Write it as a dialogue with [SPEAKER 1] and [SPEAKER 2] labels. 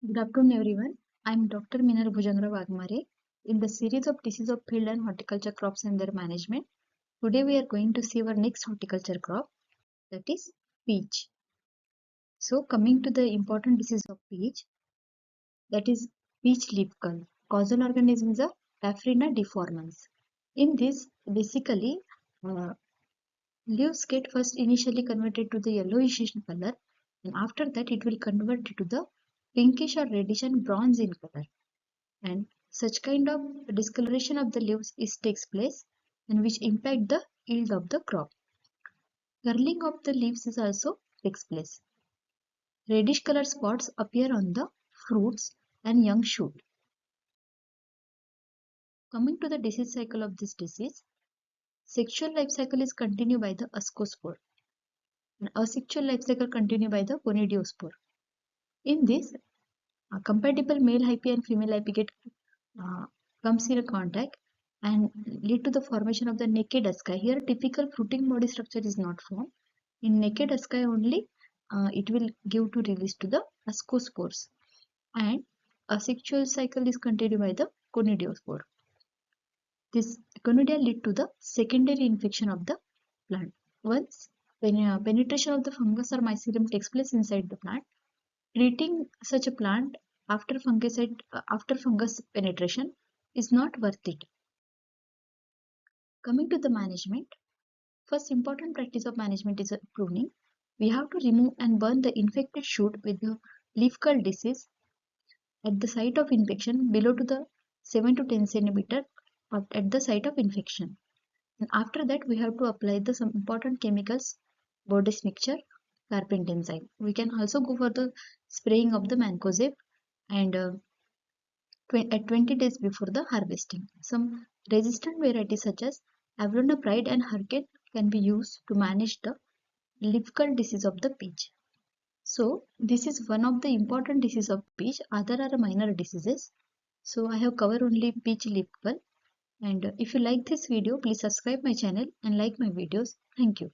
[SPEAKER 1] Good afternoon, everyone. I am Dr. Minal Vagmare. In the series of disease of field and horticulture crops and their management, today we are going to see our next horticulture crop, that is peach. So, coming to the important disease of peach, that is peach leaf curl. Causal organism is a Taphrina deformans. In this, basically, uh, leaves get first initially converted to the yellowish in color, and after that, it will convert to the pinkish or reddish and bronze in color. And such kind of discoloration of the leaves takes place and which impact the yield of the crop. Curling of the leaves is also takes place. Reddish color spots appear on the fruits and young shoot. Coming to the disease cycle of this disease, sexual life cycle is continued by the ascospore and asexual life cycle continued by the conidiospore. In this, a compatible male hyphae and female hyphae get uh, comes in contact and lead to the formation of the naked asci. Here, typical fruiting body structure is not formed. In naked asci only, it will give to release to the ascospores, and asexual cycle is continued by the conidiospore. This conidia lead to the secondary infection of the plant. Once penetration of the fungus or mycelium takes place inside the plant, treating such a plant after after fungus penetration is not worth it. Coming to the management, first important practice of management is pruning. We have to remove and burn the infected shoot with the leaf curl disease at the site of infection below to the 7 to 10 centimeter at the site of infection. And after that, we have to apply the some important chemicals, Bordeaux mixture, carpentenzyme. We can also go for the spraying of the mancozeb and at 20 days before the harvesting. Some resistant varieties such as Avalona Pride and Hurricane can be used to manage the leaf curl disease of the peach. So this is one of the important diseases of peach. Other are minor diseases. So I have covered only peach leaf curl. And if you like this video, please subscribe my channel and like my videos. Thank you.